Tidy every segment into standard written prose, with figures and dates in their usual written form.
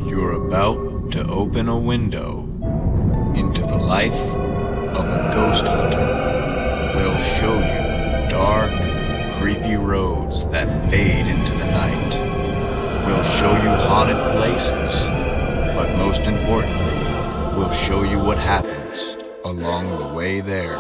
You're about to open a window into the life of a ghost hunter. We'll show you dark, creepy roads that fade into the night. We'll show you haunted places, but most importantly, we'll show you what happens along the way there.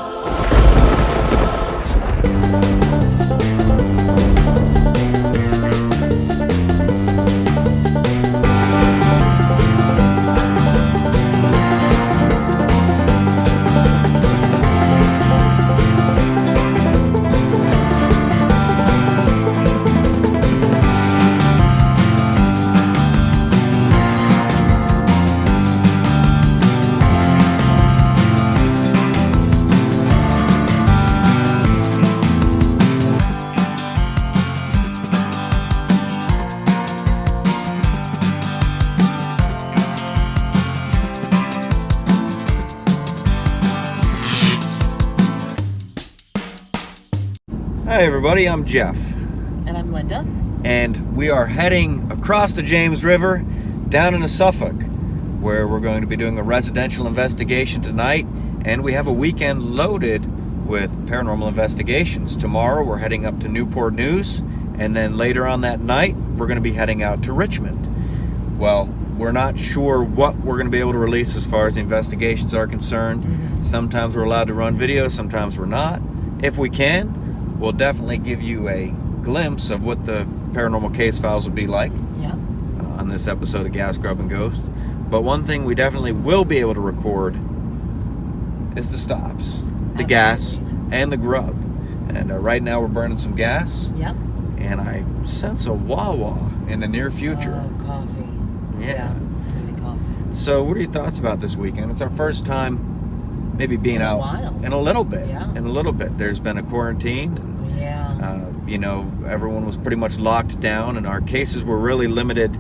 Hi everybody, I'm Jeff. And I'm Linda. And we are heading across the James River down into Suffolk, where we're going to be doing a residential investigation tonight, and we have a weekend loaded with paranormal investigations. Tomorrow we're heading up to Newport News, and then later on that night we're going to be heading out to Richmond. Well, we're not sure what we're going to be able to release as far as the investigations are concerned. Mm-hmm. Sometimes we're allowed to run videos, sometimes we're not. If we can, we'll definitely give you a glimpse of what the Paranormal Case Files will be like on this episode of Gas, Grub, and Ghost. But one thing we definitely will be able to record is the stops, the gas, and the grub. And right now we're burning some gas. Yep. And I sense a Wawa in the near future. Oh, coffee. Yeah. I need a coffee. So what are your thoughts about this weekend? It's our first time maybe being In a out while. in a little bit. Yeah. In a little bit. There's been a quarantine. And, everyone was pretty much locked down, and our cases were really limited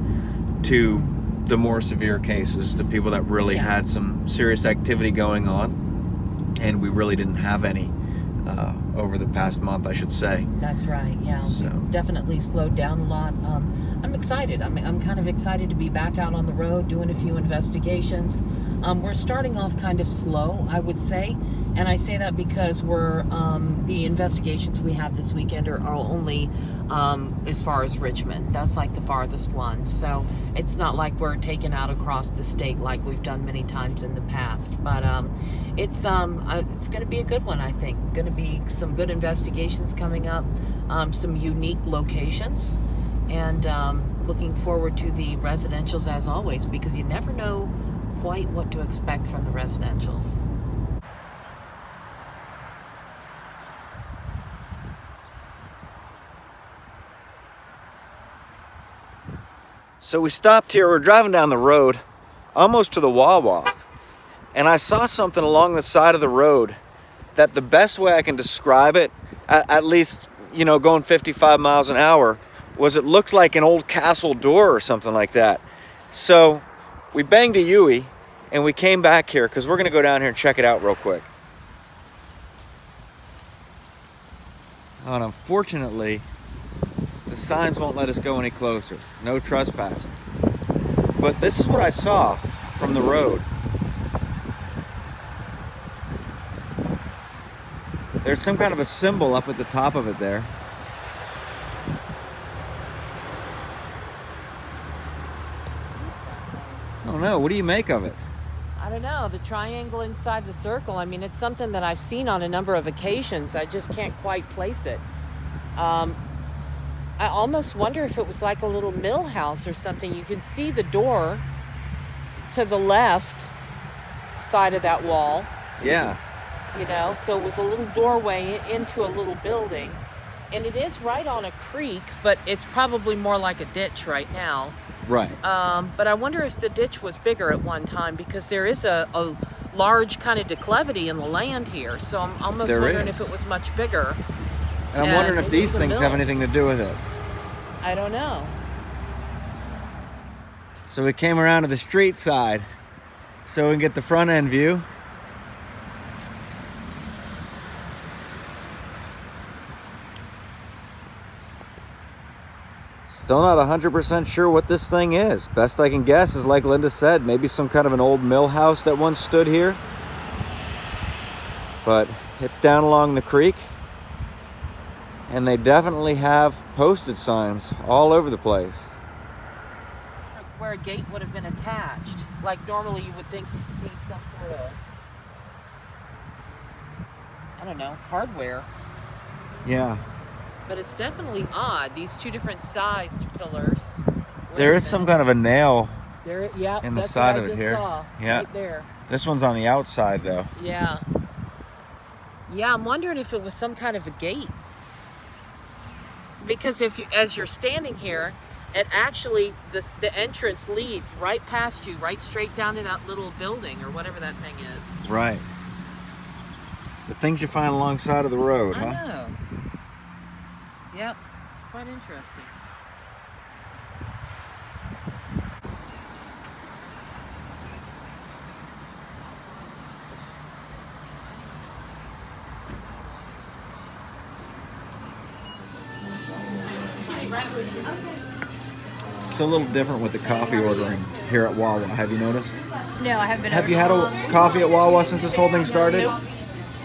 to the more severe cases, the people that really had some serious activity going on, and we really didn't have any over the past month, I should say. That's right, yeah. So. We've definitely slowed down a lot. I'm excited. I'm kind of excited to be back out on the road doing a few investigations. We're starting off kind of slow, I would say. And I say that because the investigations we have this weekend are only as far as Richmond. That's like the farthest one. So it's not like we're taking out across the state like we've done many times in the past. But it's going to be a good one, I think. Going to be some good investigations coming up, some unique locations, and looking forward to the residentials as always, because you never know quite what to expect from the residentials. So we stopped here, we're driving down the road, almost to the Wawa, and I saw something along the side of the road that the best way I can describe it, at least, going 55 miles an hour, was it looked like an old castle door or something like that. So we banged a Yui, and we came back here, because we're going to go down here and check it out real quick. And unfortunately, the signs won't let us go any closer. No trespassing. But this is what I saw from the road. There's some kind of a symbol up at the top of it there. I don't know. What do you make of it? I don't know. The triangle inside the circle, I mean, it's something that I've seen on a number of occasions. I just can't quite place it. I almost wonder if it was like a little mill house or something. You can see the door to the left side of that wall. Yeah. So it was a little doorway into a little building. And it is right on a creek, but it's probably more like a ditch right now. Right. But I wonder if the ditch was bigger at one time, because there is a large kind of declivity in the land here. So I'm almost wondering if it was much bigger. And I'm wondering if these things have anything to do with it. I don't know. So we came around to the street side so we can get the front end view. Still not 100% sure what this thing is. Best I can guess is, like Linda said, maybe some kind of an old mill house that once stood here. But it's down along the creek. And they definitely have posted signs all over the place. Where a gate would have been attached. Like normally you would think you'd see some sort of, I don't know, hardware. Yeah. But it's definitely odd. These two different sized pillars. There is some kind of a nail There, yeah, in the that's side what of I it just here. saw, Yeah. right there. This one's on the outside though. Yeah. Yeah, I'm wondering if it was some kind of a gate. Because if you, as you're standing here, it actually, the entrance leads right past you, right straight down to that little building or whatever that thing is. Right. The things you find alongside of the road, I huh? know. Yep, quite interesting. It's a little different with the coffee ordering here at Wawa. Have you noticed? No, I haven't been. Have you had a coffee at Wawa since this whole thing started?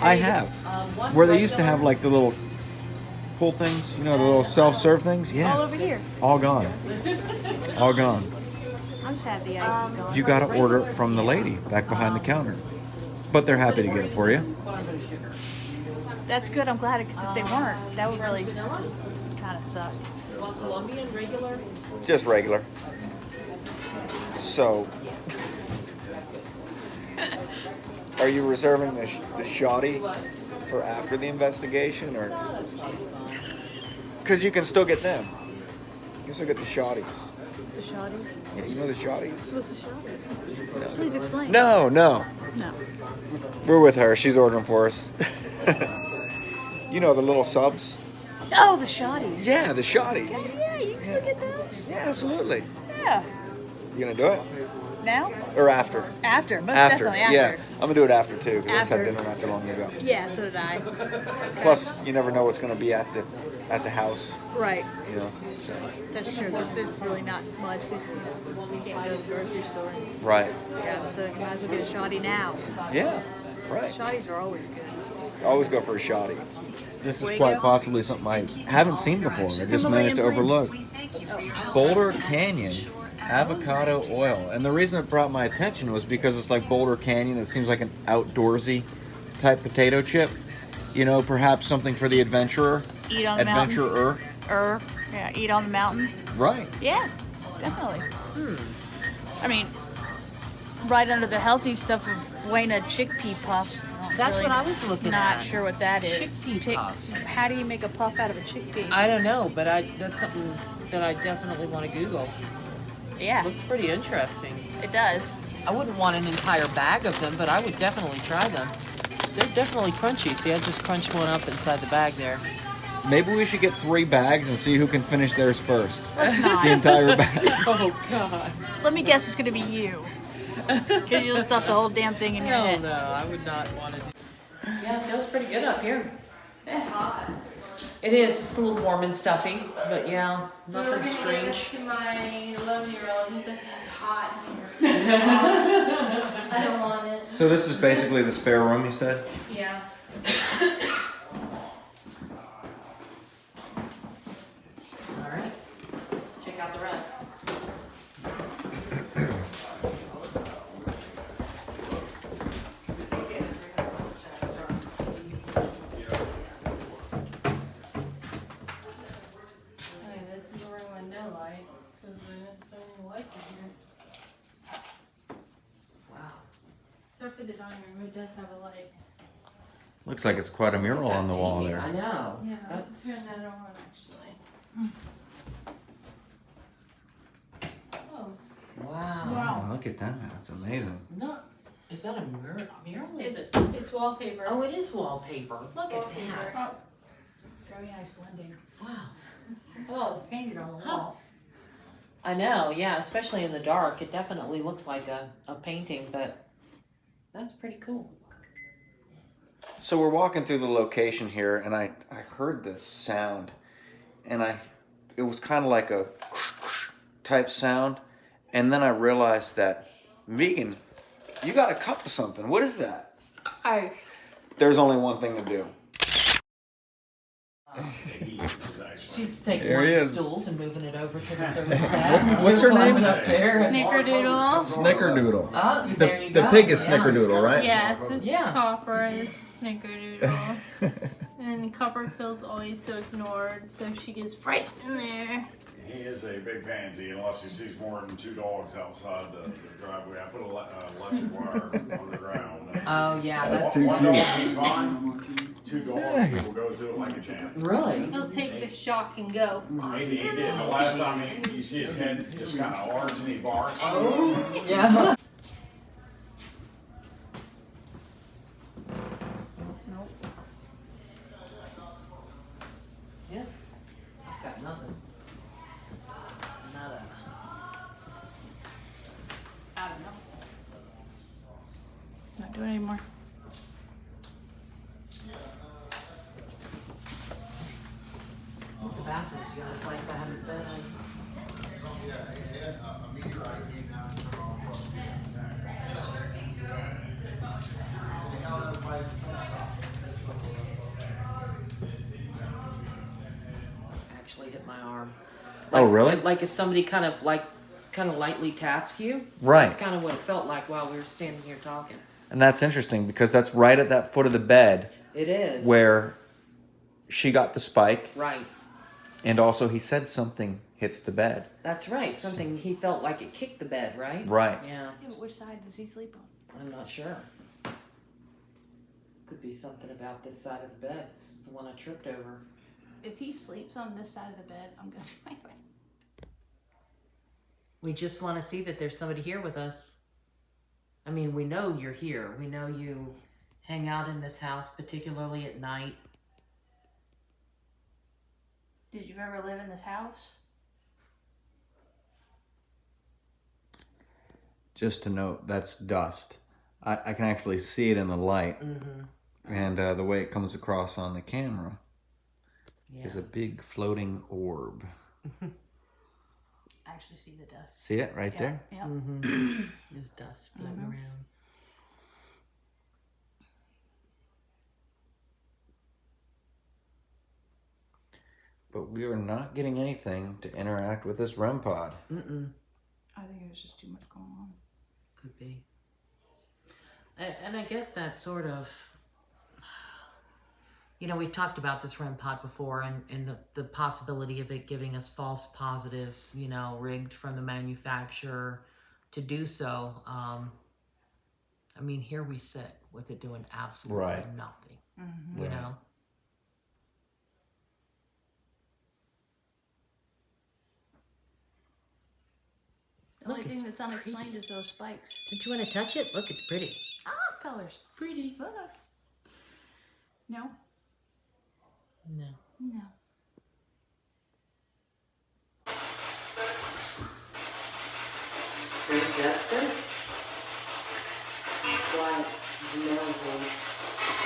I have. Where they used to have like the little pull things, you know, the little self-serve things? all Yeah. over here. All gone. All gone. I'm just happy the ice is gone. You got to order it from the lady back behind the counter. But they're happy to get it for you. That's good. I'm glad because if they weren't, that would really just kind of suck. Colombian regular? Just regular. So, are you reserving the shoddy for after the investigation, or? Because you can still get them. You can still get the shoddies. The shotties? Yeah, you know the shoddies? What's the shotties? Please explain. No. No. We're with her. She's ordering for us. You know the little subs? Oh, the shotties. Yeah, the shoddies. Yeah, you can still get those. Yeah, absolutely. Yeah. You gonna do it? Now? Or after? After. Most definitely after. Yeah, I'm gonna do it after too, because I just had After. dinner not too long ago. Yeah, so did I. Plus, you never know what's gonna be at the house, Right. you know. So. That's true. There's really not much because you can't go to the grocery store. Right. Yeah, so you might as well get a shotty now. Yeah. Right. Shotties are always good. Always go for a shoddy. This is Fuego? quite possibly something I haven't seen before. I just managed to overlook. Boulder Canyon avocado oil. And the reason it brought my attention was because it's like Boulder Canyon. It seems like an outdoorsy type potato chip. You know, perhaps something for the adventurer. Eat on the mountain. Adventurer. Yeah, eat on the mountain. Right. Yeah, definitely. I mean, right under the healthy stuff of Buena chickpea puffs. That's what I was looking Not at. sure what that is. Chickpea puffs. How do you make a puff out of a chickpea? I don't know, but that's something that I definitely want to Google. Yeah, Looks pretty interesting. it does. I wouldn't want an entire bag of them, but I would definitely try them. They're definitely crunchy. See, I just crunched one up inside the bag there. Maybe we should get 3 bags and see who can finish theirs first. Let's not. The entire bag. Oh, gosh. Let me guess, it's gonna be you. Because you'll stuff the whole damn thing in your Hell head. no, I would not want to do. Yeah, it feels pretty good up here. It's hot. It is. It's a little warm and stuffy, but yeah, nothing strange. To my 11-year-old, he's like, it's hot in here. I don't want it. So this is basically the spare room, you said? Yeah. All right. Check out the rest. Okay, this is where my window lights, so there's no lights in here. Wow. Except for the dining room, it does have a light. Looks like it's quite a mural on the wall there. I know. Yeah, That's, turn that on actually. Oh, wow. Oh, look at that. That's amazing. No, is that a mural? Is it's it? it's wallpaper. Oh, it is wallpaper. Look at Wallpaper. that. Very nice blending. Wow. Oh, painted on the wall. I know, yeah, especially in the dark. It definitely looks like a painting, but that's pretty cool. So we're walking through the location here, and I heard this sound, and it was kind of like a type sound. And then I realized that, Megan, you got a cup of something. What is that? Ice. There's only one thing to do. She's taking There one he of the is. stools and moving it over to the thermostat. What's her Climbing name? up there. Snickerdoodle. Snickerdoodle. Oh, there you go. The pig is Yeah. Snickerdoodle, right? Yes, this Yeah. is Copper, this is Snickerdoodle. And Copperfield's always so ignored, so she gets frightened there. He is a big pansy unless he sees more than 2 dogs outside the driveway. I put a electric wire on the ground. Oh, yeah, that's One dog, he's fine. 2 dogs, he will go through it like a champ. really. He'll take the shock and go. He did. The last time you see his head just kind of arch and he barks. Yeah. Yeah. I've got nothing. Nada. I don't know. Not doing it anymore. The bathroom's the only place I haven't been in. Actually hit my arm. Oh, really? Like if somebody kind of lightly taps you. Right. That's kind of what it felt like while we were standing here talking. And that's interesting because that's right at that foot of the bed It is. where she got the spike. Right. And also he said something hits the bed. That's right. Something he felt like it kicked the bed, right? Right. Yeah. Yeah, but which side does he sleep on? I'm not sure. Could be something about this side of the bed. This is the one I tripped over. If he sleeps on this side of the bed, I'm gonna find him. We just want to see that there's somebody here with us. I mean, we know you're here. We know you hang out in this house, particularly at night. Did you ever live in this house? Just to note, that's dust. I can actually see it in the light. Mm-hmm. And the way it comes across on the camera Yeah. is a big floating orb. I actually see the dust. See it right there? Yeah. Mm-hmm. There's dust floating Mhm. around. But we are not getting anything to interact with this REM pod. Mm-mm. I think it was just too much going on. Could be. And I guess that sort of, you know, we talked about this REM pod before and the possibility of it giving us false positives, you know, rigged from the manufacturer to do so. I mean, here we sit with it doing absolutely Right. nothing, Mm-hmm. you Right. know? The only Look, thing it's that's unexplained is those spikes. Don't you want to touch it? Look, it's pretty. Ah, colors. Pretty. Look. No, No. no. Frank Jesper? Quiet. No.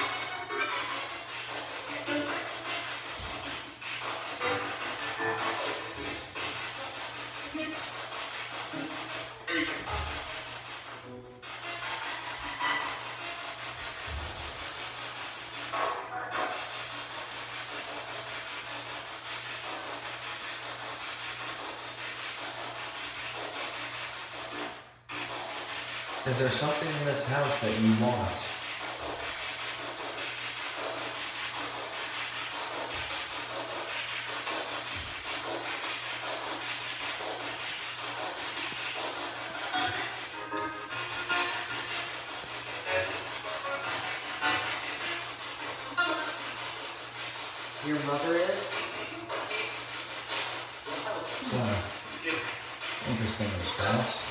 Is there something in this house that you want? Your mother is? Interesting response.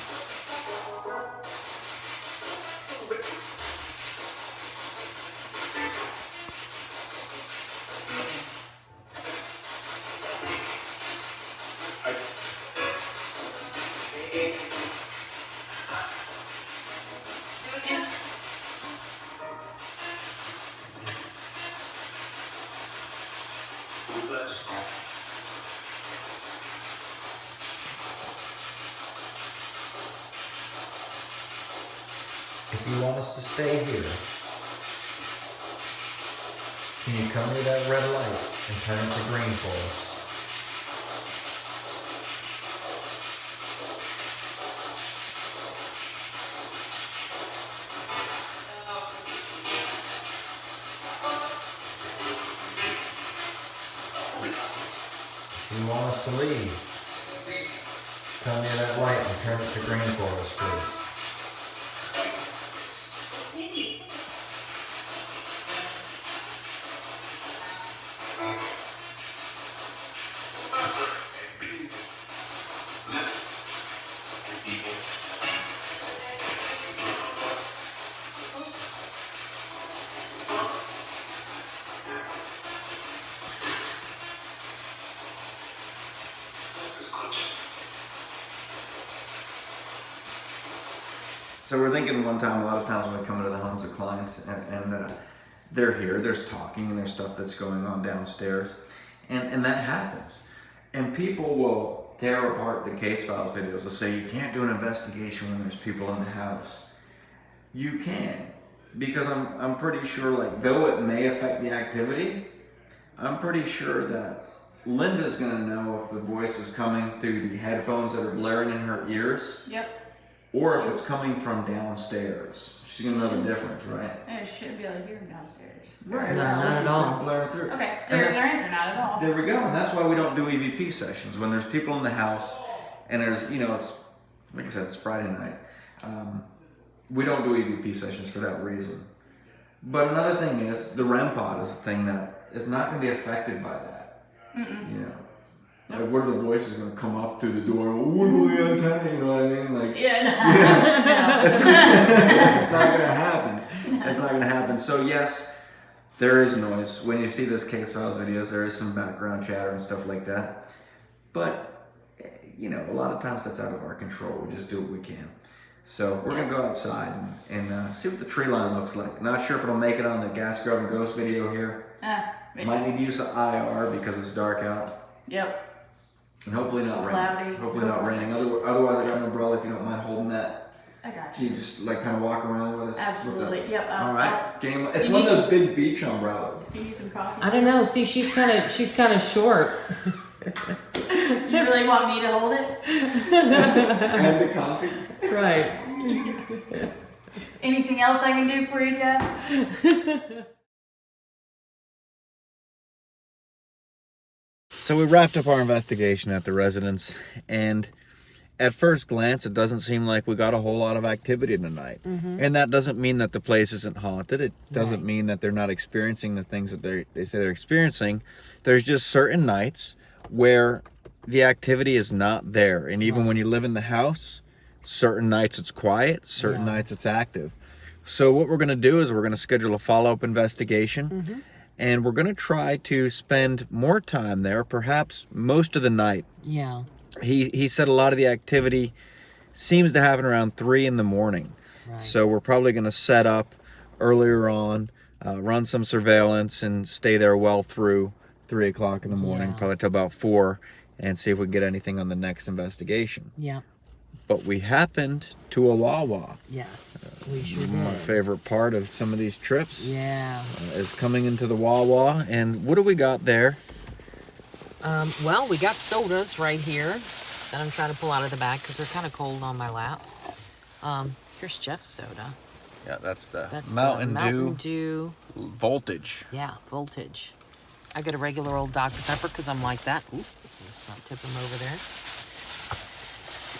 if you want us to stay here, can you come to that red light and turn it to green for us? If you want us to leave, come near that light and turn it to green for us, please. So we're thinking one time, a lot of times when we come into the homes of clients and they're here, there's talking and there's stuff that's going on downstairs, and that happens. And people will tear apart the case files videos. They'll say you can't do an investigation when there's people in the house. You can, because I'm pretty sure, like, though it may affect the activity, I'm pretty sure that Linda's gonna know if the voice is coming through the headphones that are blaring in her ears. Yep. Or if it's coming from downstairs. She's gonna know the difference, right? I shouldn't be able to hear him downstairs. Right. No, not at all. Blaring through. Okay, And there's our answer, not at all. there we go. And that's why we don't do EVP sessions. When there's people in the house and there's, it's, like I said, it's Friday night. We don't do EVP sessions for that reason. But another thing is, the REM pod is a thing that is not gonna be affected by that. Like, what are the voices going to come up through the door? Wiggly antenna, you know what I mean? Like, Yeah, it's not going to happen. It's not going to happen. So yes, there is noise. When you see this case files videos, there is some background chatter and stuff like that. But, a lot of times that's out of our control. We just do what we can. So we're going to go outside and see what the tree line looks like. Not sure if it'll make it on the gas, grub, and ghost video here. Might need to use an IR because it's dark out. Yep. And hopefully not Cloudy. raining. Hopefully not raining. Otherwise, I got an umbrella if you don't mind holding that. I got Can you. you just like kind of walk around with us? Absolutely. Yep. All right. Game. It's one of those big beach umbrellas. Do you need some coffee? I don't know. See, she's kind of short. You really want me to hold it? And the coffee. Right. Anything else I can do for you, Jeff? So we wrapped up our investigation at the residence, and at first glance, it doesn't seem like we got a whole lot of activity tonight. And that doesn't mean that the place isn't haunted. It doesn't mean that they're not experiencing the things that they say they're experiencing. There's just certain nights where the activity is not there. And even when you live in the house, certain nights it's quiet, certain nights it's active. So what we're going to do is we're going to schedule a follow-up investigation. And we're going to try to spend more time there, perhaps most of the night. Yeah. He said a lot of the activity seems to happen around 3 in the morning. Right. So we're probably going to set up earlier on, run some surveillance, and stay there well through 3 o'clock in the morning, probably till about 4, and see if we can get anything on the next investigation. Yeah. But we happened to a Wawa. Yes, we sure My did. favorite part of some of these trips Yeah. is coming into the Wawa. And what do we got there? Well, we got sodas right here that I'm trying to pull out of the bag because they're kind of cold on my lap. Here's Jeff's soda. Yeah, that's the That's Mountain the Mountain Dew. Voltage. Yeah, voltage. I get a regular old Dr. Pepper because I'm like that. Ooh, let's not tip him over there.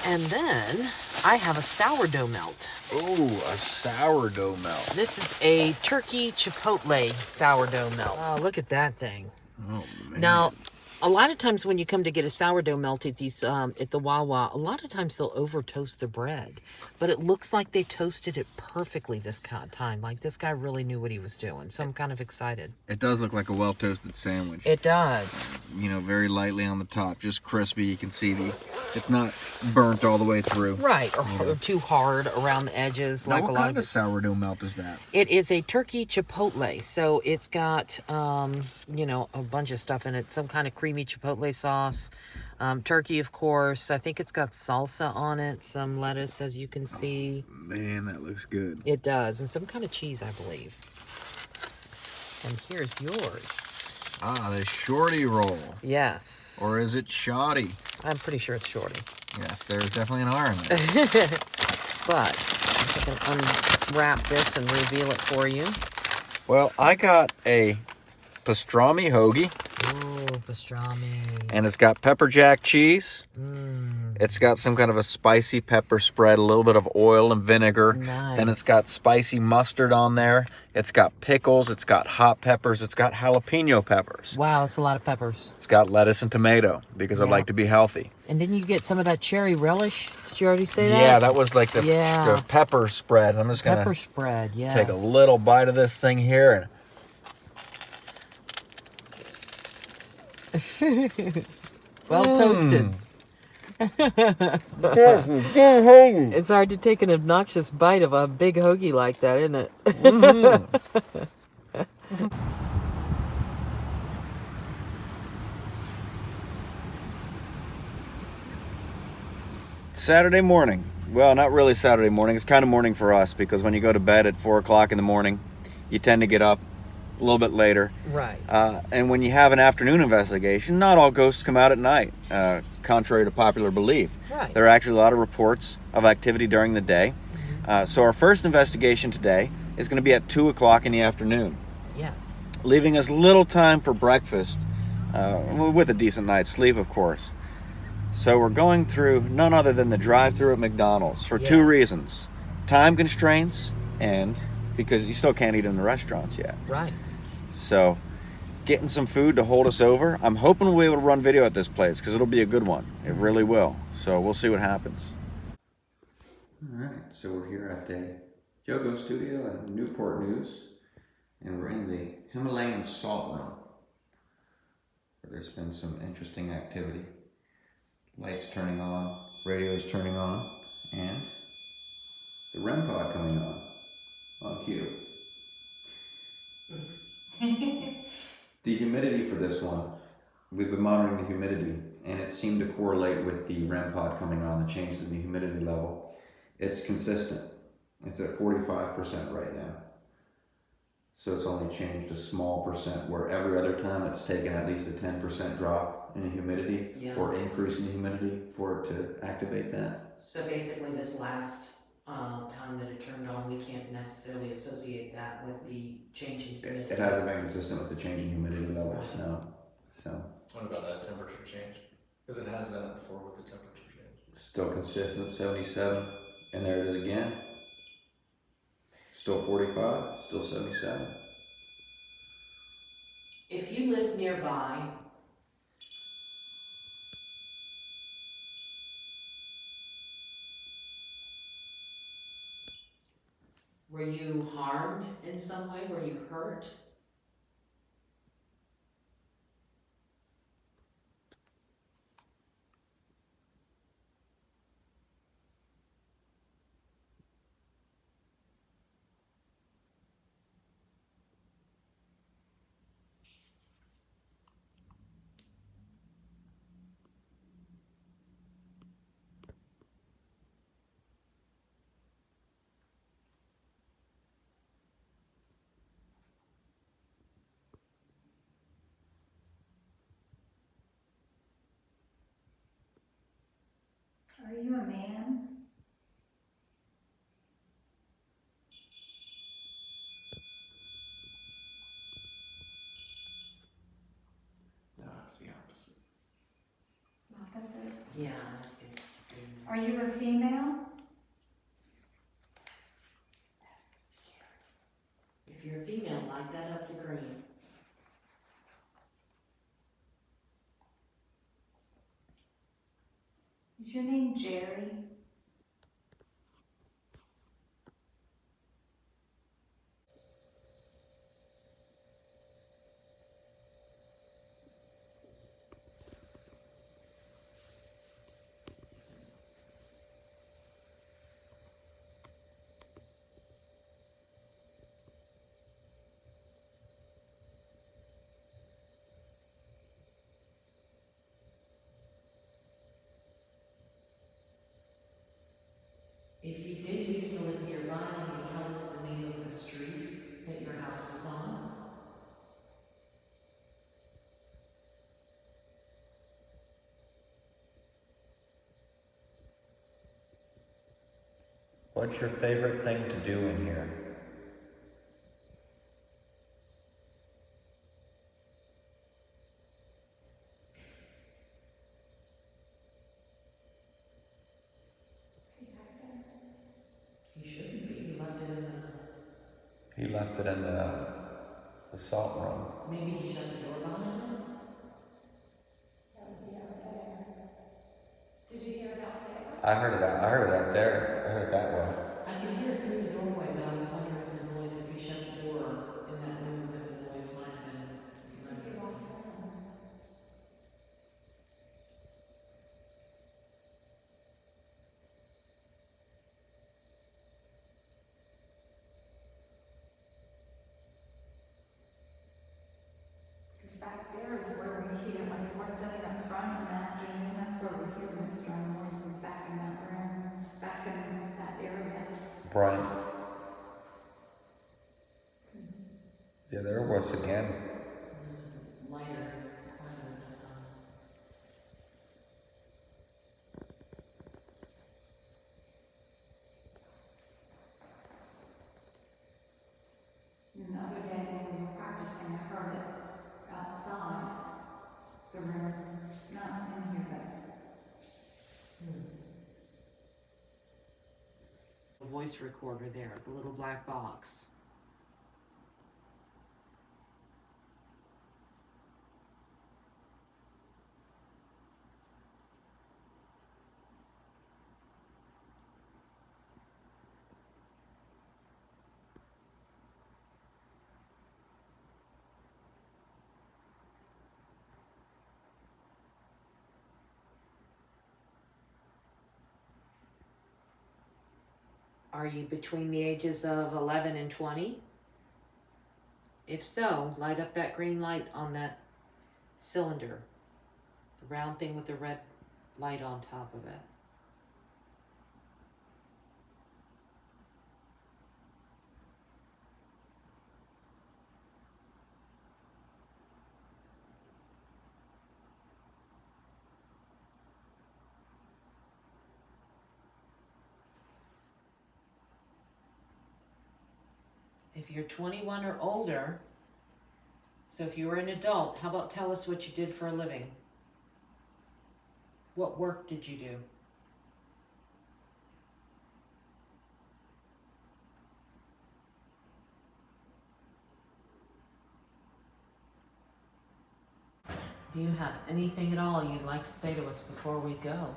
And then I have a sourdough melt. Oh, a sourdough melt. This is a turkey chipotle sourdough melt. Oh, look at that thing. Oh, man. Now, a lot of times when you come to get a sourdough melt at these at the Wawa, a lot of times they'll over toast the bread, but it looks like they toasted it perfectly this time. Like this guy really knew what he was doing, so I'm kind of excited. It does look like a well-toasted sandwich. It does. Very lightly on the top, just crispy. You can see it's not burnt all the way through. Right, or too hard around the edges. Now, Like what a lot kind of of sourdough melt is that? It is a turkey chipotle, so it's got a bunch of stuff in it. Some kind of creamy chipotle sauce, Turkey, of course. I think it's got salsa on it. Some lettuce, as you can see. Man, that looks good. It does. And some kind of cheese, I believe. And here's yours. Ah, the shorty roll. Yes. Or is it shoddy? I'm pretty sure it's shorty. Yes, there's definitely an R in it. But I can unwrap this and reveal it for you. Well, I got a pastrami hoagie. Oh, pastrami. And it's got pepper jack cheese. Mmm. It's got some kind of a spicy pepper spread, a little bit of oil and vinegar. Nice. Then it's got spicy mustard on there. It's got pickles. It's got hot peppers. It's got jalapeno peppers. Wow, that's a lot of peppers. It's got lettuce and tomato because I Yeah. like to be healthy. And didn't you get some of that cherry relish? Did you already say that? Yeah, that was like the, Yeah. the pepper spread. I'm just going Pepper to spread, yes. take a little bite of this thing here. And Well toasted. It's hard to take an obnoxious bite of a big hoagie like that, isn't it? Saturday morning. Well, not really Saturday morning. It's kind of morning for us because when you go to bed at 4 o'clock in the morning, you tend to get up a little bit later. Right. And when you have an afternoon investigation, not all ghosts come out at night, contrary to popular belief. Right. There are actually a lot of reports of activity during the day. So our first investigation today is going to be at 2 o'clock in the afternoon, Yes. leaving us little time for breakfast, with a decent night's sleep, of course. So we're going through none other than the drive-through at McDonald's for two Yes. reasons. Time constraints and because you still can't eat in the restaurants yet. Right. So getting some food to hold us over. I'm hoping we'll be able to run video at this place because it'll be a good one. It really will. So we'll see what happens. All right, so we're here at the Yogo Studio in Newport News, and we're in the Himalayan Salt Room, where there's been some interesting activity. Lights turning on, radios turning on, and the REM pod coming on cue. The humidity for this one, we've been monitoring the humidity, and it seemed to correlate with the REM pod coming on, the change in the humidity level. It's consistent. It's at 45% right now. So it's only changed a small percent, where every other time it's taken at least a 10% drop in the humidity, Yeah. or increase in the humidity for it to activate that. So basically this last time that it turned on, we can't necessarily associate that with the change in humidity. It hasn't been consistent with the change in humidity levels, no. So What about that temperature change? Because it has done it before with the temperature change. still consistent, 77, and there it is again. Still 45, still 77. If you live nearby, were you harmed in some way? Were you hurt? Are you a man? No, it's the opposite. Opposite. Yeah, that's good. Are you a female? If you're a female, light that up to green. Is your name Jerry? If you did used to live nearby, can you tell us the name of the street that your house was on? What's your favorite thing to do in here? You shouldn't be. You left it in the... He left it in the salt room. Maybe he shut the door behind him? Did you hear about that? I heard it out there. I heard it that way. I could hear it through the doorway, but I was wondering if the noise, if you shut the door in that room, if the noise might have been... Somebody walks in. Because back there is where we hear, like if we're sitting up front in the afternoon, that's where we hear most strong noises back in that room, back in that area. Brian. Yeah, there it was again. It was lighter, quieter than I thought. And the other day when we were practicing, I heard it outside the room, not in here, but A voice recorder there, the little black box. Are you between the ages of 11 and 20? If so, light up that green light on that cylinder, the round thing with the red light on top of it. If you're 21 or older, so if you were an adult, how about tell us what you did for a living? What work did you do? Do you have anything at all you'd like to say to us before we go?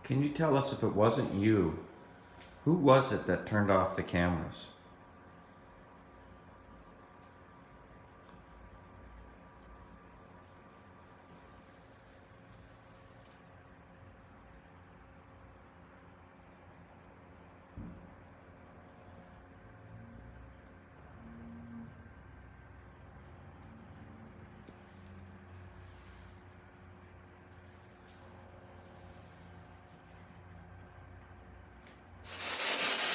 Can you tell us if it wasn't you, who was it that turned off the cameras?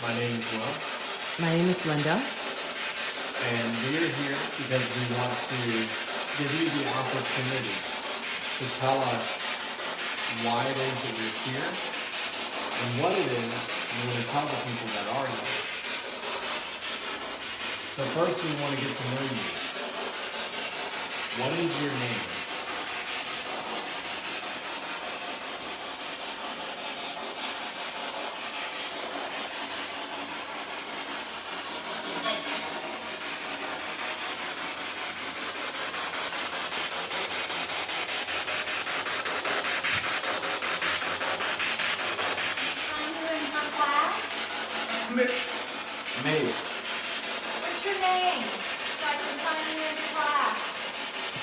My name is Will, My name is Linda. and we are here because we want to give you the opportunity to tell us why it is that you're here and what it is you want to tell the people that are here. So first we want to get to know you. What is your name?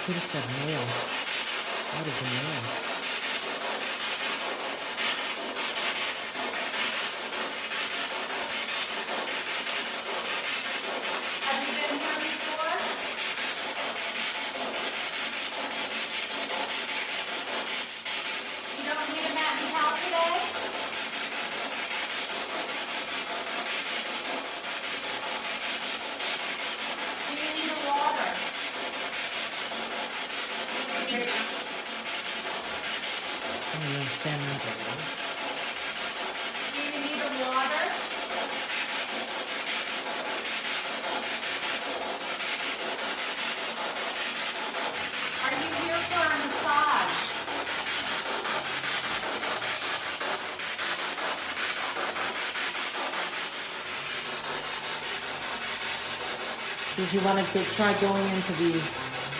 Could have said mail. That is a mail. Have you been here before? You don't need a mat and towel today? Do you need a water? I don't understand that. Do you need a water? Are you here for a massage? Did you want to try going into the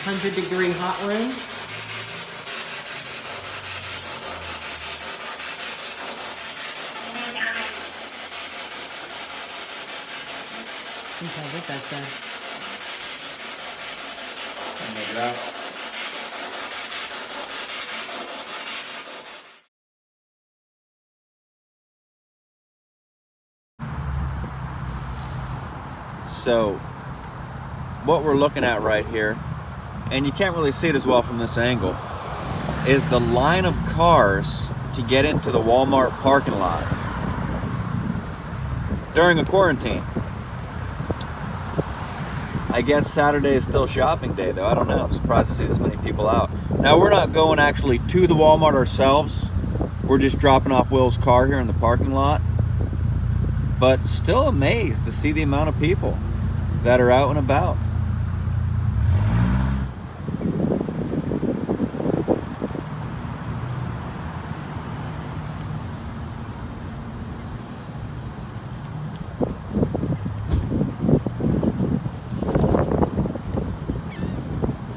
100-degree hot room? Okay, I think that's it. Make it out. So, what we're looking at right here, and you can't really see it as well from this angle, is the line of cars to get into the Walmart parking lot during a quarantine. I guess Saturday is still shopping day, though. I don't know. I'm surprised to see this many people out. Now, we're not going actually to the Walmart ourselves. We're just dropping off Will's car here in the parking lot. But still amazed to see the amount of people that are out and about.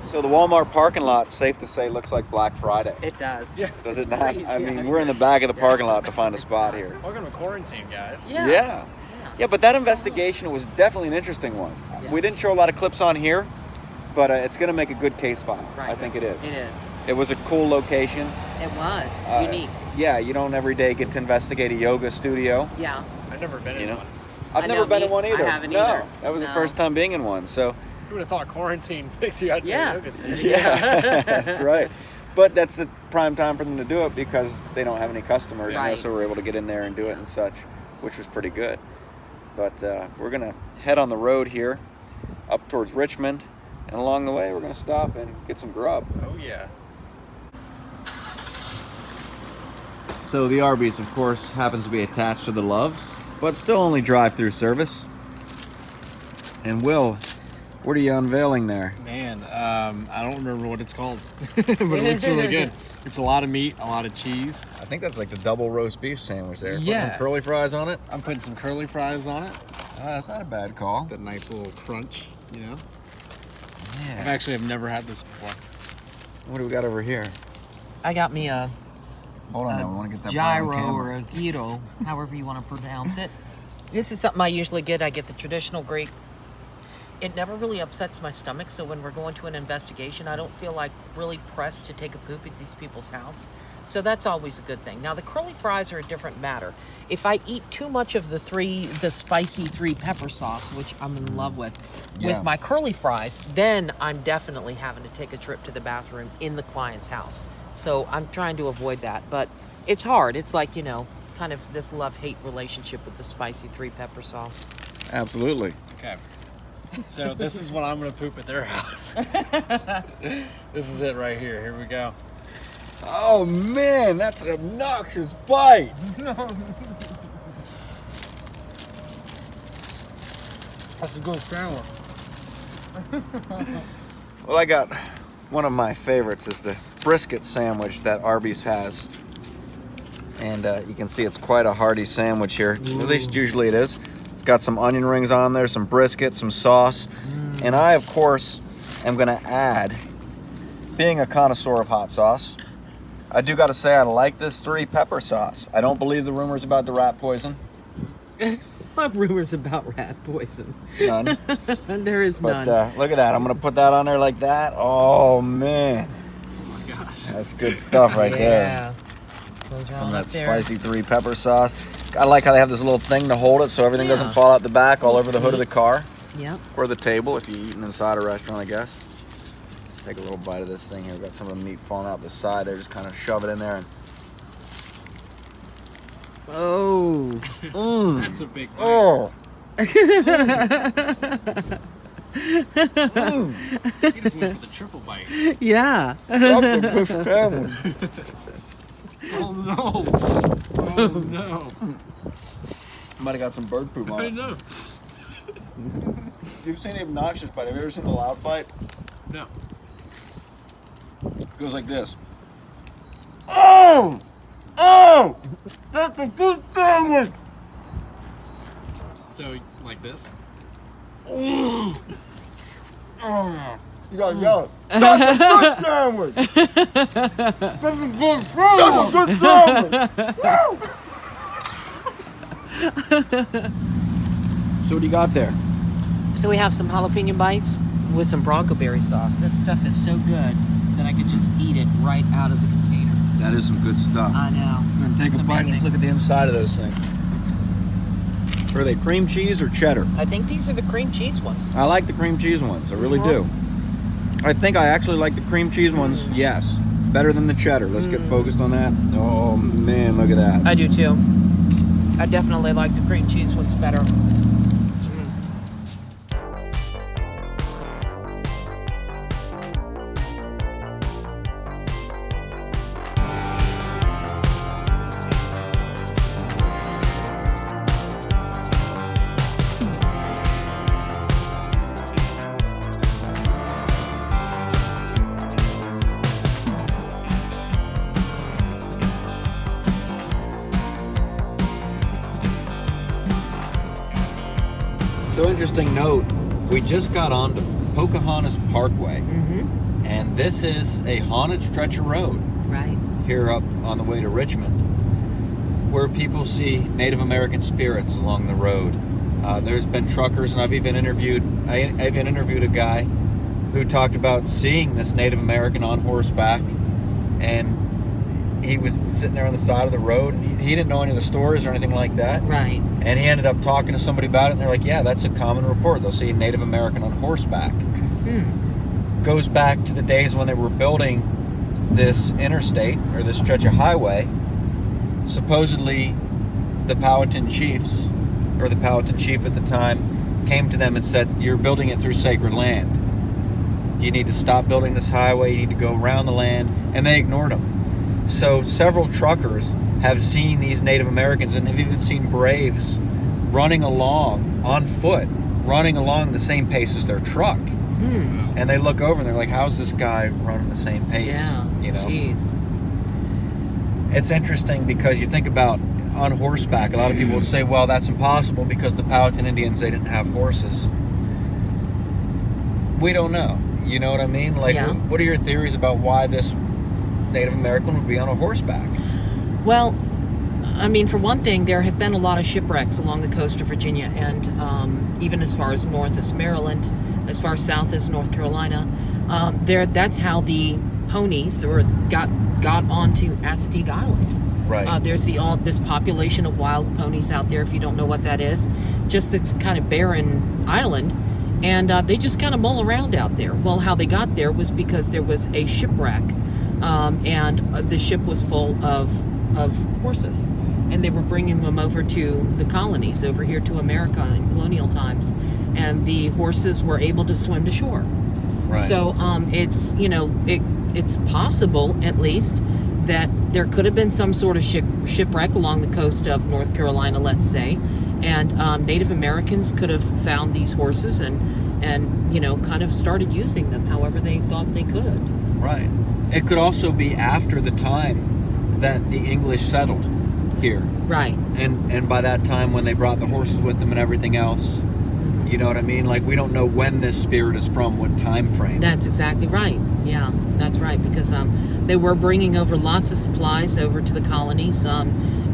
So the Walmart parking lot, safe to say, looks like Black Friday. It does. Yeah. Does it not? crazy. I mean, we're in the back of the parking lot to find a It's spot nuts. here. Welcome to quarantine, guys. Yeah. Yeah, but that investigation was definitely an interesting one. Yeah. We didn't show a lot of clips on here, but it's going to make a good case file. Right. I think it is. It is. It was a cool location. It was. Unique. Yeah, you don't every day get to investigate a yoga studio. Yeah. I've never been in one. I've I never know, been in me- one either. I haven't no, either. that was the No. first time being in one. So, Who would have thought quarantine takes you out to Yeah. a yoga studio? yeah, that's right. But that's the prime time for them to do it because they don't have any customers, you know, Right. so we're able to get in there and do it and such, which was pretty good. But we're going to head on the road here up towards Richmond, and along the way we're going to stop and get some grub. Oh, yeah. So the Arby's, of course, happens to be attached to the Loves, but still only drive-through service. And Will, what are you unveiling there? Man, I don't remember what it's called, but it looks really good. It's a lot of meat, a lot of cheese. I think that's like the double roast beef sandwich there. Put Yeah. some curly fries on it. I'm putting some curly fries on it. That's not a bad call. That nice little crunch, you know? Yeah. I've never had this before. What do we got over here? I got me a Hold on now, we want to get that brown gyro camera. or a gyro, however you want to pronounce it. This is something I usually get. I get the traditional Greek. It never really upsets my stomach, so when we're going to an investigation, I don't feel like really pressed to take a poop at these people's house. So that's always a good thing. Now, the curly fries are a different matter. If I eat too much of the spicy 3 pepper sauce, which I'm in love with my curly fries, then I'm definitely having to take a trip to the bathroom in the client's house. So I'm trying to avoid that, but it's hard. It's like, you know, kind of this love-hate relationship with the spicy 3 pepper sauce. Absolutely. Okay. So this is what I'm going to poop at their house. This is it right here. Here we go. Oh man, that's an obnoxious bite. That's a good sandwich. Well, I got one of my favorites is the brisket sandwich that Arby's has. And you can see it's quite a hearty sandwich here. Ooh. At least usually it is. It's got some onion rings on there, some brisket, some sauce. And I, of course, am going to add, being a connoisseur of hot sauce, I do got to say I like this 3 pepper sauce. I don't believe the rumors about the rat poison. rumors about rat poison. None. There is But none. look at that. I'm going to put that on there like that. Oh, man. Oh my gosh. That's good stuff right there. Yeah. Those are Some all of up that there. spicy 3 pepper sauce. I like how they have this little thing to hold it so everything doesn't fall out the back all over the hood of the car. Yep. Or the table if you're eating inside a restaurant, I guess. Let's take a little bite of this thing here. We've got some of the meat falling out the side there. Just kind of shove it in there. And, Oh. That's a big bite. oh. You just went for the triple bite. Yeah. That's a good family. Oh no. Oh no. Might have got some bird poop on I it. know. You've seen the obnoxious bite. Have you ever seen the loud bite? No. It goes like this. Oh! Oh! That's a good sandwich! So like this? You gotta yell it. That's a good sandwich! That's a good sandwich! That's a good sandwich! So what do you got there? So we have some jalapeno bites with some bronco berry sauce. This stuff is so good that I could just eat it right out of the container. That is some good stuff. I know. We're gonna take It's a bite and let's amazing. look at the inside of those things. Are they cream cheese or cheddar? I think these are the cream cheese ones. I like the cream cheese ones. I really do. I think I actually like the cream cheese ones, yes. Better than the cheddar. Let's get focused on that. Oh, man, look at that. I do too. I definitely like the cream cheese ones better. So interesting note, we just got onto Pocahontas Parkway, and this is a haunted stretch of road Right. here up on the way to Richmond, where people see Native American spirits along the road. There's been truckers, and I've even interviewed a guy who talked about seeing this Native American on horseback, and he was sitting there on the side of the road, and he didn't know any of the stories or anything like that. Right. And he ended up talking to somebody about it, and they're like, yeah, that's a common report. They'll see a Native American on horseback. Goes back to the days when they were building this interstate, or this stretch of highway. Supposedly, the Powhatan chiefs, or the Powhatan chief at the time, came to them and said, you're building it through sacred land. You need to stop building this highway, you need to go around the land, and they ignored them. So several truckers have seen these Native Americans and have even seen Braves running along on foot, running along the same pace as their truck. And they look over and they're like, how's this guy running the same pace? Yeah. You know? Jeez. It's interesting because you think about on horseback, a lot of people would say, well, that's impossible because the Powhatan Indians, they didn't have horses. We don't know. You know what I mean? Like, Yeah. what are your theories about why this Native American would be on a horseback? Well, I mean, for one thing, there have been a lot of shipwrecks along the coast of Virginia, and even as far as north as Maryland, as far south as North Carolina. That's how the ponies got onto Assateague Island. Right. There's this population of wild ponies out there. If you don't know what that is, just this kind of barren island, and they just kind of mull around out there. Well, how they got there was because there was a shipwreck, and the ship was full of horses, and they were bringing them over to the colonies, over here to America in colonial times, and the horses were able to swim to shore. Right. So it's possible, at least, that there could have been some sort of shipwreck along the coast of North Carolina, let's say, and Native Americans could have found these horses and kind of started using them however they thought they could. Right. It could also be after the time that the English settled here. Right. And by that time when they brought the horses with them and everything else, you know what I mean? Like, we don't know when this spirit is from, what time frame. That's exactly right. Yeah, that's right, because they were bringing over lots of supplies over to the colonies.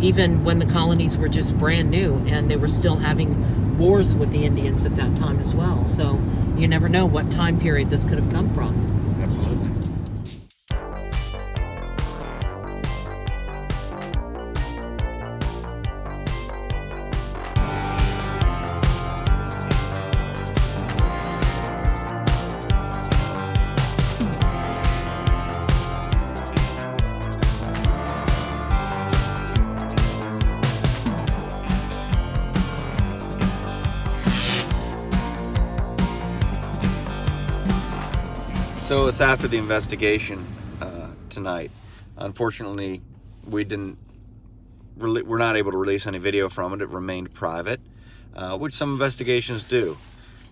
even when the colonies were just brand new and they were still having wars with the Indians at that time as well. So you never know what time period this could have come from. Absolutely. So it's after the investigation tonight. Unfortunately, we're not able to release any video from it. It remained private, which some investigations do.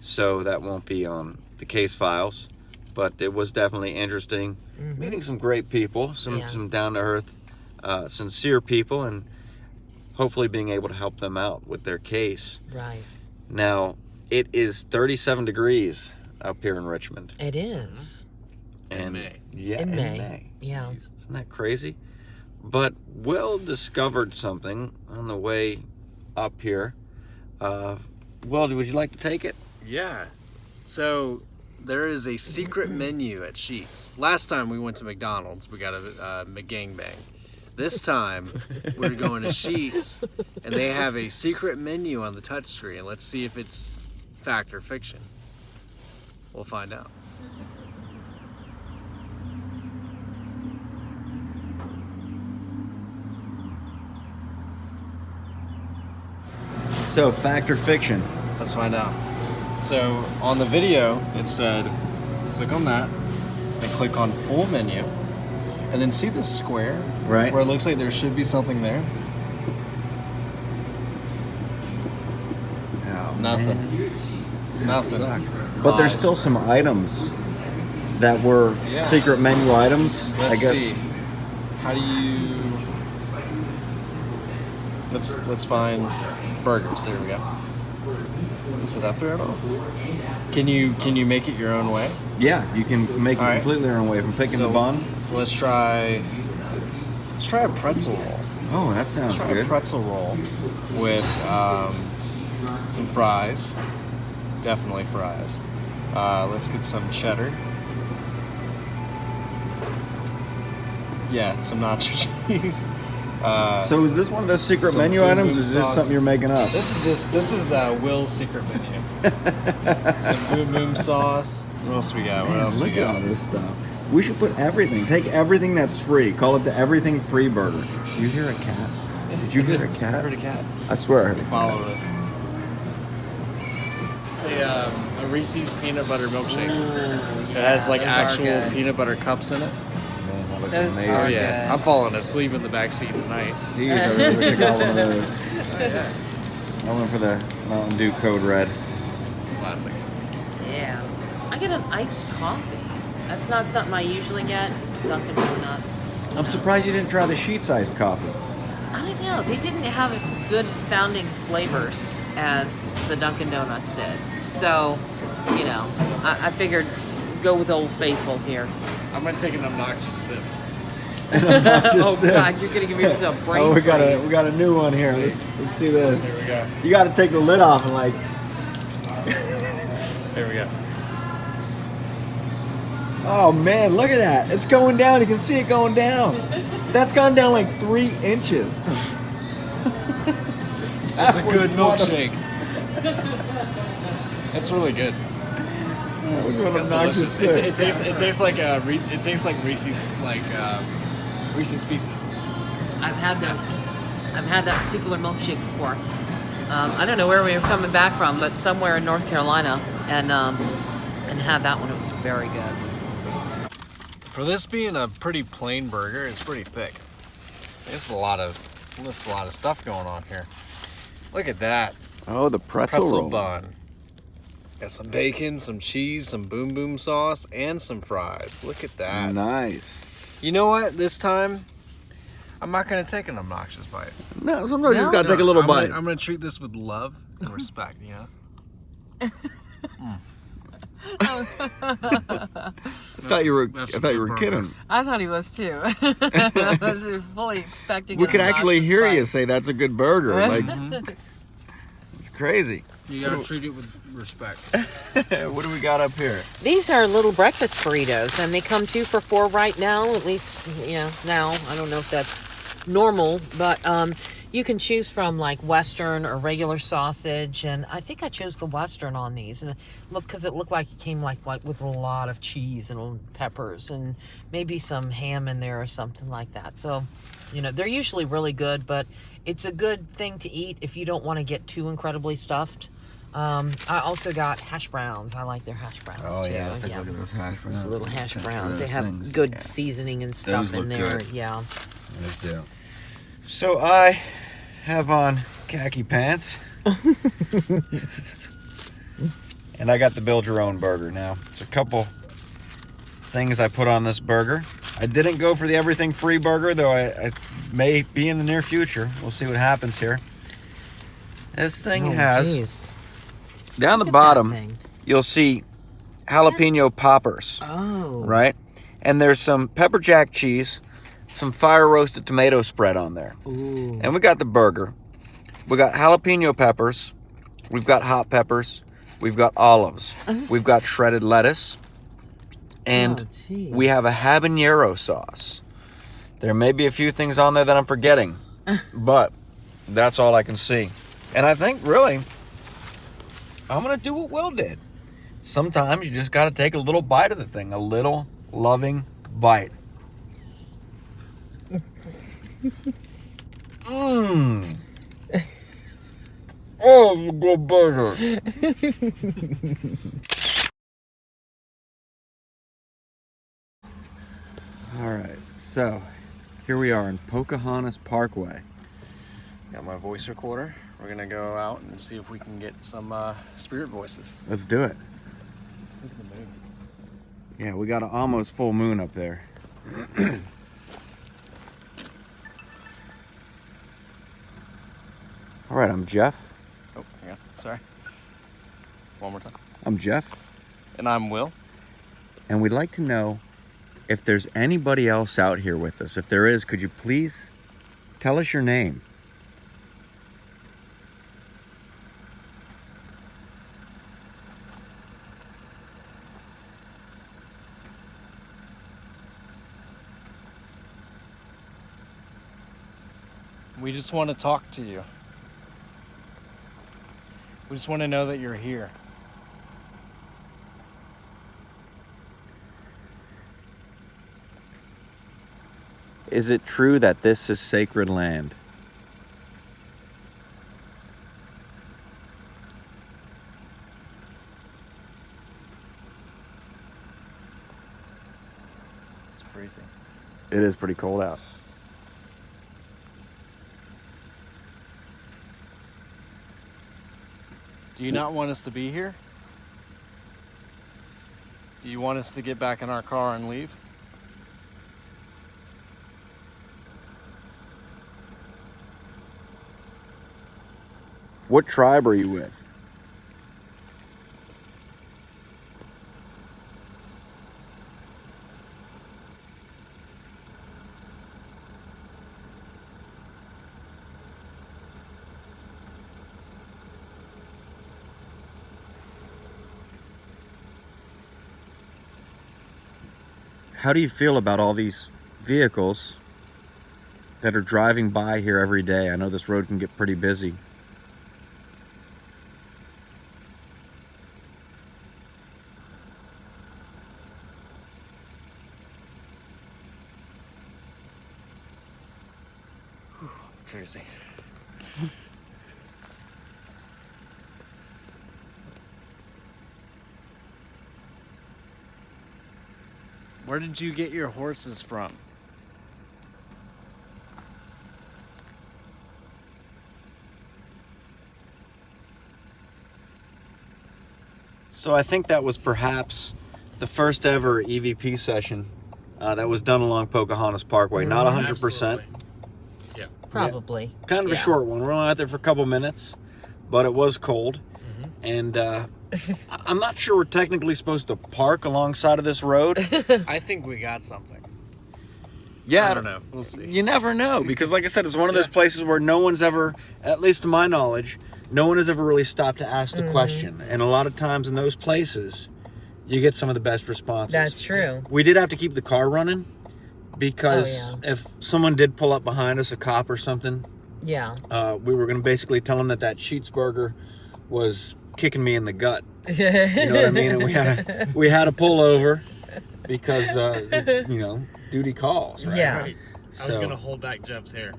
So that won't be on the case files. But it was definitely interesting. Meeting some great people, some down-to-earth, sincere people, and hopefully being able to help them out with their case. Right. Now, it is 37 degrees up here in Richmond. It is. And May. yeah, In in May. May. Yeah. Jeez, isn't that crazy? But Will discovered something on the way up here. Will, would you like to take it? Yeah. So there is a secret menu at Sheetz. Last time we went to McDonald's, we got a McGangbang. This time we're going to Sheetz, and they have a secret menu on the touchscreen. Let's see if it's fact or fiction. We'll find out. So, fact or fiction? Let's find out. So on the video, it said, click on that, then click on full menu, and then see this square? Right. Where it looks like there should be something there? Oh, Nothing. man. Nothing. Sucks. But there's Lies. still some items that were Yeah. secret menu items. Let's I guess. see. How do you... Let's find burgers. There we go. Is it up there at all? Can you make it your own way? Yeah, you can make it All right. completely your own way from picking So- the bun. So let's try a pretzel roll. Oh, that sounds Try a good. pretzel roll with some fries. Definitely fries. Let's get some cheddar. Yeah, some nacho cheese. So is this one of those secret some menu boom items, boom or is this sauce. something you're making up? This is Will's secret menu. Some boom boom sauce. What else we got? What Man, else look we at all got? this stuff. We should put everything. Take everything that's free. Call it the everything free burger. Did you hear a cat? Did you hear a cat? I heard a cat. I swear I heard a cat. Follow this. It's a Reese's peanut butter milkshake. It has like those are actual good. peanut butter cups in it. Man, that looks Those amazing. are Oh yeah, good. I'm falling asleep in the back seat tonight. Jeez, I really wish I got one of those. I went for the Mountain Dew Code Red. Classic. Yeah. I get an iced coffee. That's not something I usually get. Dunkin' Donuts. I'm surprised you didn't try the Sheetz iced coffee. I don't know. They didn't have as good sounding flavors as the Dunkin' Donuts did. So, you know, I figured go with Old Faithful here. I'm gonna take an obnoxious sip. Oh God, you're gonna give me a brain. Oh, we got freeze. a new one here. Let's see this. Here we go. You got to take the lid off and like. Here we go. Oh man, look at that! It's going down. You can see it going down. That's gone down like 3 inches. That's a good milkshake. It's really good. That was one It's obnoxious delicious. sip. It tastes like Reese's Reese's Pieces. I've had those. I've had that particular milkshake before. I don't know where we were coming back from, but somewhere in North Carolina, and had that one. It was very good. For this being a pretty plain burger, it's pretty thick. There's a lot of stuff going on here. Look at that. Oh, the Pretzel bun. Got some bacon, some cheese, some boom boom sauce, and some fries. Look at that. Nice. You know what? This time, I'm not gonna take an obnoxious bite. No, sometimes you just gotta take a little bite. I'm gonna treat this with love and respect. You know. I thought you were kidding. I thought he was too. I was fully expecting. We him could not actually to hear bite. you say that's a good burger. Like, it's crazy. You gotta treat it with respect. What do we got up here? These are little breakfast burritos, and they come 2 for $4 right now. At least, now. I don't know if that's normal, but you can choose from like Western or regular sausage, and I think I chose the Western on these. And because it looked like it came like with a lot of cheese and peppers and maybe some ham in there or something like that. So, they're usually really good, but it's a good thing to eat if you don't want to get too incredibly stuffed. I also got hash browns. I like their hash browns too. Yeah, let's take a look at those hash browns. Those little hash browns. They Those have things, good seasoning and stuff Those in look there. good. Yeah. Those do. So I have on khaki pants. And I got the Build Your Own burger now. It's a couple things I put on this burger. I didn't go for the everything free burger, though I may be in the near future. We'll see what happens here. This thing has, geez. down the Look at that bottom, thing. you'll see jalapeno poppers, Oh. right? And there's some pepper jack cheese, some fire roasted tomato spread on there. Ooh. And we got the burger. We got jalapeno peppers. We've got hot peppers. We've got olives. We've got shredded lettuce. And geez. we have a habanero sauce. There may be a few things on there that I'm forgetting, but that's all I can see. And I think, really, I'm going to do what Will did. Sometimes you just got to take a little bite of the thing, a little loving bite. Mmm. Oh, it's a good burger. All right, so here we are in Pocahontas Parkway. Got my voice recorder. We're gonna go out and see if we can get some spirit voices. Let's do it. Look at the moon. Yeah, we got an almost full moon up there. All right, I'm Jeff. Oh, hang on. Sorry. One more time. I'm Jeff, And I'm Will. and we'd like to know if there's anybody else out here with us. If there is, could you please tell us your name? We just want to talk to you. We just want to know that you're here. Is it true that this is sacred land? It's freezing. It is pretty cold out. Do you not want us to be here? Do you want us to get back in our car and leave? What tribe are you with? How do you feel about all these vehicles that are driving by here every day? I know this road can get pretty busy. Freezing. Where did you get your horses from? So I think that was perhaps the first ever EVP session that was done along Pocahontas Parkway. Not 100%. Absolutely. Yeah. Probably. Kind of a Yeah. short one. We're only out there for a couple minutes, but it was cold. And I'm not sure we're technically supposed to park alongside of this road. I think we got something. Yeah, I don't know. We'll see. You never know, because like I said, it's one of those places where no one's ever, at least to my knowledge, no one has ever really stopped to ask the question. And a lot of times in those places, you get some of the best responses. That's true. We did have to keep the car running because if someone did pull up behind us, a cop or something, Yeah. we were going to basically tell them that Sheetz burger was kicking me in the gut. You know what I mean? And we had to pull over because it's, you know, duty calls, right? Yeah. Right. I was gonna hold back Jeff's hair.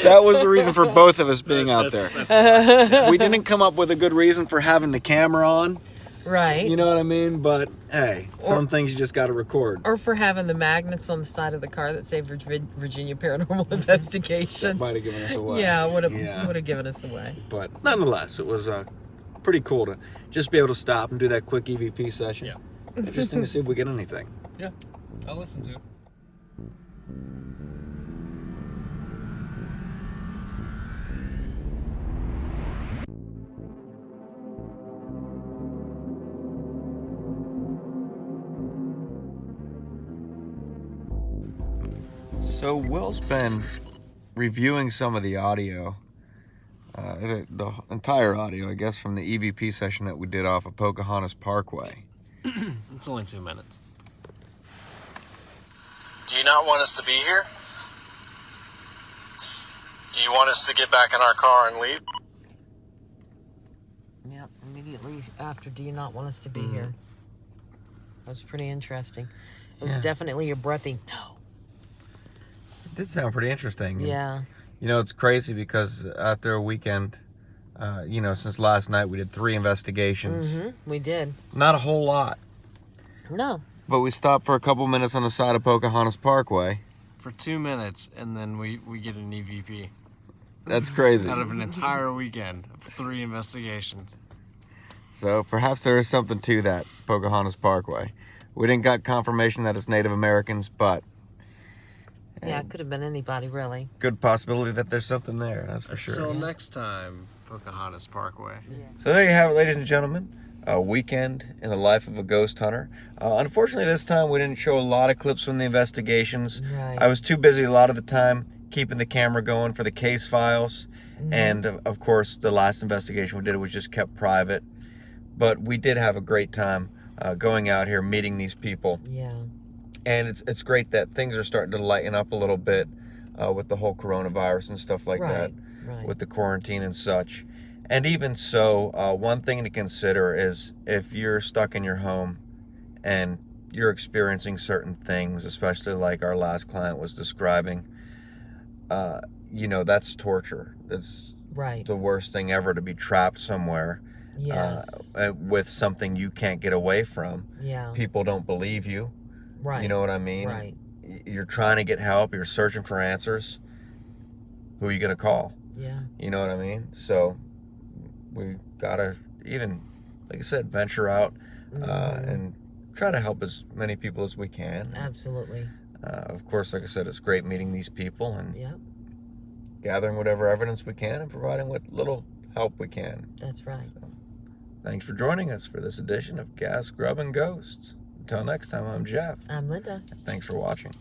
That was the reason for both of us being out there. We didn't come up with a good reason for having the camera on. Right. You know what I mean? But hey, some things you just got to record. Or for having the magnets on the side of the car that say Virginia Paranormal Investigations. Might have given us away. Yeah, would have given us away. But nonetheless, it was pretty cool to just be able to stop and do that quick EVP session. Yeah. Interesting to see if we get anything. Yeah, I'll listen to it. So Will's been reviewing some of the audio, the entire audio, I guess, from the EVP session that we did off of Pocahontas Parkway. It's only 2 minutes. Do you not want us to be here? Do you want us to get back in our car and leave? Yep, immediately after, do you not want us to be here? That was pretty interesting. It was definitely a breathy no. It did sound pretty interesting. Yeah. You know, it's crazy because after a weekend, you know, since last night we did 3 investigations. We did. Not a whole lot. No. But we stopped for a couple minutes on the side of Pocahontas Parkway. For 2 minutes, and then we get an EVP. That's crazy. Out of an entire weekend of 3 investigations. So perhaps there is something to that Pocahontas Parkway. We didn't got confirmation that it's Native Americans, but Yeah, it could have been anybody, really. good possibility that there's something there, that's for sure. Until next time, Pocahontas Parkway. So there you have it, ladies and gentlemen. A weekend in the life of a ghost hunter. Unfortunately, this time we didn't show a lot of clips from the investigations. Right. I was too busy a lot of the time keeping the camera going for the case files. And, of course, the last investigation we did was just kept private. But we did have a great time going out here, meeting these people. Yeah. And it's great that things are starting to lighten up a little bit with the whole coronavirus and stuff like that, with the quarantine and such. And even so, one thing to consider is if you're stuck in your home and you're experiencing certain things, especially like our last client was describing, you know, that's torture. It's the worst thing ever to be trapped somewhere with something you can't get away from. Yeah. People don't believe you. Right. You know what I mean? Right. You're trying to get help. You're searching for answers. Who are you going to call? Yeah. You know what I mean? So we got to even, like I said, venture out and try to help as many people as we can. Absolutely. Of course, like I said, it's great meeting these people and Yep. gathering whatever evidence we can and providing what little help we can. That's right. So, thanks for joining us for this edition of Gas, Grub, and Ghosts. Until next time, I'm Jeff. I'm Linda. Thanks for watching.